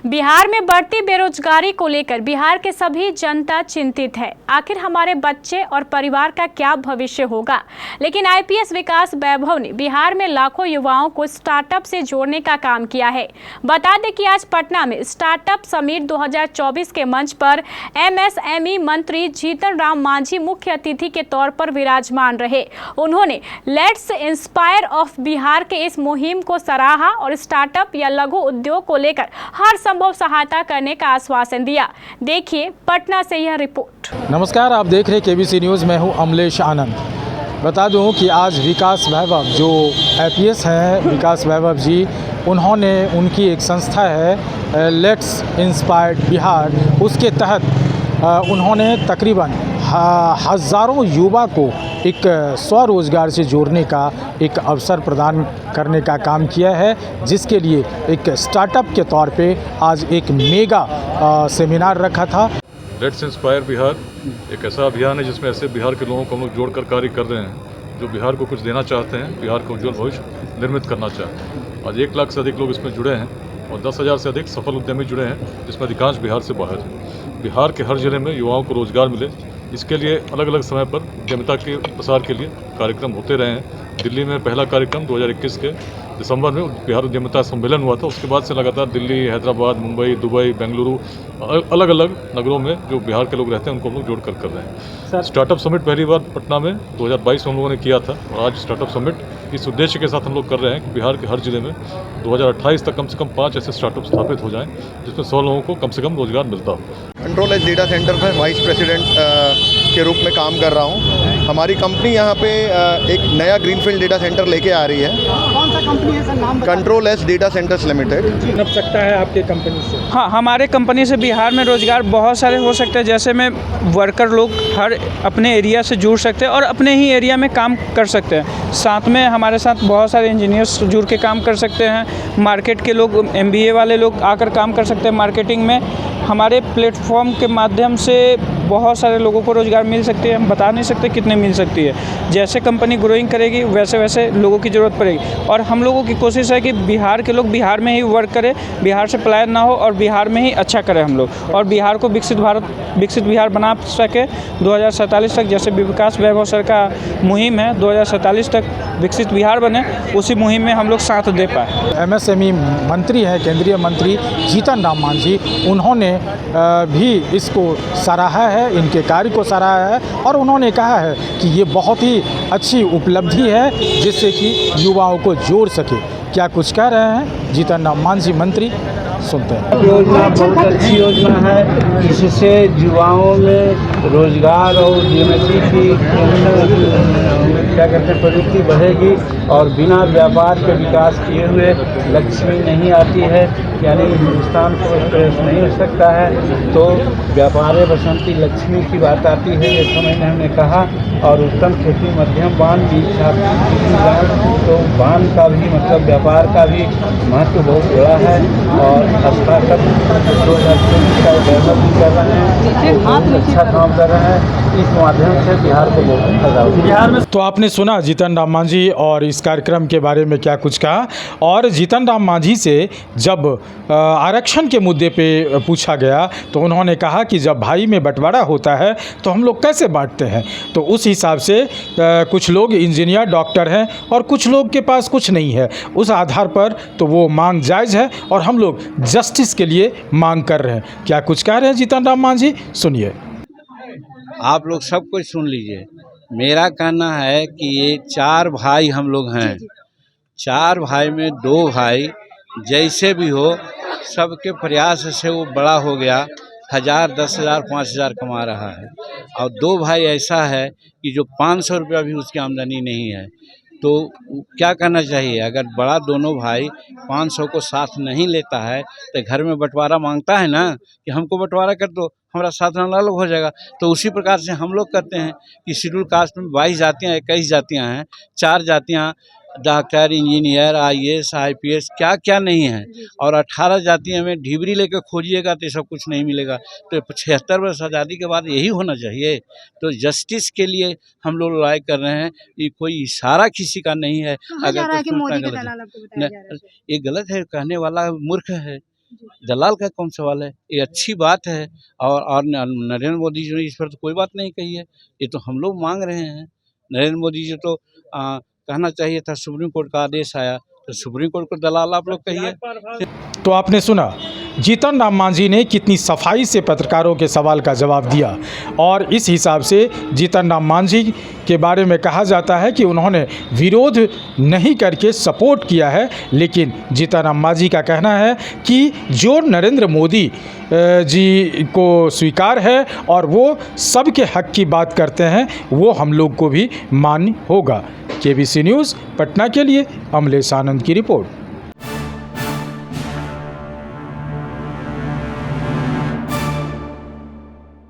बिहार में बढ़ती बेरोजगारी को लेकर बिहार के सभी जनता चिंतित है। आखिर हमारे बच्चे और परिवार का क्या भविष्य होगा। लेकिन आईपीएस विकास वैभव ने बिहार में लाखों युवाओं को स्टार्टअप से जोड़ने का काम किया है। बता दें कि आज पटना में स्टार्टअप समिट 2024 के मंच पर एमएसएमई मंत्री जीतन राम मांझी मुख्य अतिथि के तौर पर विराजमान रहे। उन्होंने लेट्स इंस्पायर ऑफ बिहार के इस मुहिम को सराहा और स्टार्टअप या लघु उद्योग को लेकर हर संभव सहायता करने का आश्वासन दिया। देखिए पटना से यह रिपोर्ट। नमस्कार, आप देख रहे हैं केबीसी न्यूज़। मैं हूं अमलेश आनंद। बता दूं कि आज विकास वैभव जो आईपीएस हैं, विकास वैभव जी, उन्होंने उनकी एक संस्था है लेट्स इंस्पायर बिहार, उसके तहत उन्होंने तकरीबन हज़ारों युवा को एक स्वरोज़गार से जोड़ने का एक अवसर प्रदान करने का काम किया है, जिसके लिए एक स्टार्टअप के तौर पे आज एक मेगा सेमिनार रखा था। लेट्स इंस्पायर बिहार एक ऐसा अभियान है जिसमें ऐसे बिहार के लोगों को हम लोग जोड़कर कार्य कर रहे हैं जो बिहार को कुछ देना चाहते हैं, बिहार को उज्जवल भविष्य निर्मित करना चाहते हैं। आज 1 लाख से अधिक लोग इसमें जुड़े हैं और 10,000 से अधिक सफल उद्यमी जुड़े हैं, जिसमें अधिकांश बिहार से बाहर हैं। बिहार के हर जिले में युवाओं को रोजगार मिले, इसके लिए अलग अलग समय पर उद्यमिता के प्रसार के लिए कार्यक्रम होते रहे हैं। दिल्ली में पहला कार्यक्रम 2021 के दिसंबर में बिहार उद्यमिता सम्मेलन हुआ था। उसके बाद से लगातार दिल्ली, हैदराबाद, मुंबई, दुबई, बेंगलुरु, अलग अलग नगरों में जो बिहार के लोग रहते हैं उनको हम लोग जोड़ कर रहे हैं। स्टार्टअप समिट पहली बार पटना में 2022 में हम लोगों ने किया था और आज स्टार्टअप समिट इस उद्देश्य के साथ हम लोग कर रहे हैं कि बिहार के हर जिले में 2028 तक कम से कम 5 ऐसे स्टार्टअप स्थापित हो जाएं जिसमें 100 लोगों को कम से कम रोजगार मिलता हो। कंट्रोल एज डेटा सेंटर में वाइस प्रेसिडेंट के रूप में काम कर रहा हूँ। हमारी कंपनी यहाँ पे एक नया ग्रीनफील्ड डेटा सेंटर लेके आ रही है। कौन सा कंपनी है सर, नाम बताइए? Control S data centres limited. बन सकता है आपके कंपनी से? हाँ, हमारे कंपनी से बिहार में रोज़गार बहुत सारे हो सकते हैं। जैसे में वर्कर लोग हर अपने एरिया से जुड़ सकते हैं और अपने ही एरिया में काम कर सकते हैं। साथ में हमारे साथ बहुत सारे इंजीनियर्स जुड़ के काम कर सकते हैं। मार्केट के लोग, MBA वाले लोग आकर काम कर सकते हैं मार्केटिंग में। हमारे प्लेटफॉर्म के माध्यम से बहुत सारे लोगों को रोज़गार मिल सकती है। हम बता नहीं सकते कितने मिल सकती है। जैसे कंपनी ग्रोइंग करेगी वैसे वैसे लोगों की ज़रूरत पड़ेगी और हम लोगों की कोशिश है कि बिहार के लोग बिहार में ही वर्क करें, बिहार से पलायन ना हो और बिहार में ही अच्छा करें हम लोग, और बिहार को विकसित बिहार बना सके 2047 तक। जैसे विकास वैभव सर का मुहिम है 2047 तक विकसित बिहार बने, उसी मुहिम में हम लोग साथ दे पाए। एमएसएमई मंत्री हैं, केंद्रीय मंत्री जीतन राम मांझी, उन्होंने भी इसको सराहा है, इनके कार्य को सराहा है और उन्होंने कहा है कि ये बहुत ही अच्छी उपलब्धि है जिससे कि युवाओं को जोड़ सके। क्या कुछ कह रहे हैं जीतन राम मांझी मंत्री, सुनते हैं। योजना बहुत अच्छी योजना है, इससे युवाओं में रोजगार और उद्यमिता की क्या कहते हैं प्रवृत्ति बढ़ेगी और बिना व्यापार के विकास किए हुए लक्ष्मी नहीं आती है, यानी हिंदुस्तान को प्रेस नहीं हो सकता है। तो व्यापार बसंती लक्ष्मी की बात आती है, इस समय में हमने कहा। और उत्तम खेती मध्यम बांध भी तो बांध का भी मतलब व्यापार का भी महत्व बहुत बड़ा है और स्टार्टअप 2024 का डेवलप भी कर रहे हैं, बहुत अच्छा काम कर रहे हैं। इस माध्यम से बिहार को बहुत फायदा होगा। बिहार में तो आपने सुना जीतन राम मांझी और इस कार्यक्रम के बारे में क्या कुछ कहा। और जीतन राम मांझी से जब आरक्षण के मुद्दे पे पूछा गया तो उन्होंने कहा कि जब भाई में बंटवारा होता है तो हम लोग कैसे बांटते हैं। तो उस हिसाब से कुछ लोग इंजीनियर, डॉक्टर हैं और कुछ लोग के पास कुछ नहीं है। उस आधार पर तो वो मांग जायज़ है और हम लोग जस्टिस के लिए मांग कर रहे हैं। क्या कुछ कह रहे हैं जीतन राम मांझी, सुनिए। आप लोग सब कुछ सुन लीजिए। मेरा कहना है कि ये 4 भाई हम लोग हैं, 4 भाई में 2 भाई जैसे भी हो सबके प्रयास से वो बड़ा हो गया, 1000, 10,000, 5,000 कमा रहा है। और 2 भाई ऐसा है कि जो 500 रुपया भी उसकी आमदनी नहीं है। तो क्या करना चाहिए, अगर बड़ा दोनों भाई 500 को साथ नहीं लेता है तो घर में बंटवारा मांगता है ना कि हमको बंटवारा कर दो, हमारा साथ अलग हो जाएगा। तो उसी प्रकार से हम लोग करते हैं कि शेड्यूल कास्ट में 22 जातियाँ, 21 जातियाँ हैं, 4 जातियाँ डॉक्टर, इंजीनियर, IAS, IPS क्या क्या नहीं है, और 18 जातियों में ढिबरी लेकर खोजिएगा तो सब कुछ नहीं मिलेगा। तो 76 वर्ष आज़ादी के बाद यही होना चाहिए। तो जस्टिस के लिए हम लोग लड़ाई कर रहे हैं, ये कोई इशारा किसी का नहीं है। अगर ये गलत है, कहने वाला मूर्ख है। दलाल का कौन सवाल है? ये अच्छी बात है। और नरेंद्र मोदी जी ने इस पर तो कोई बात नहीं कही है। ये तो हम लोग मांग रहे हैं। नरेंद्र मोदी जी तो कहना चाहिए था सुप्रीम कोर्ट का आदेश आया तो सुप्रीम कोर्ट को दलाल आप लोग कहिए। तो आपने सुना जीतन राम मांझी ने कितनी सफाई से पत्रकारों के सवाल का जवाब दिया, और इस हिसाब से जीतन राम मांझी के बारे में कहा जाता है कि उन्होंने विरोध नहीं करके सपोर्ट किया है। लेकिन जीतन राम मांझी का कहना है कि जो नरेंद्र मोदी जी को स्वीकार है और वो सबके हक की बात करते हैं, वो हम लोग को भी मान्य होगा। केबीसी न्यूज़ पटना के लिए अमलेश आनंद की रिपोर्ट।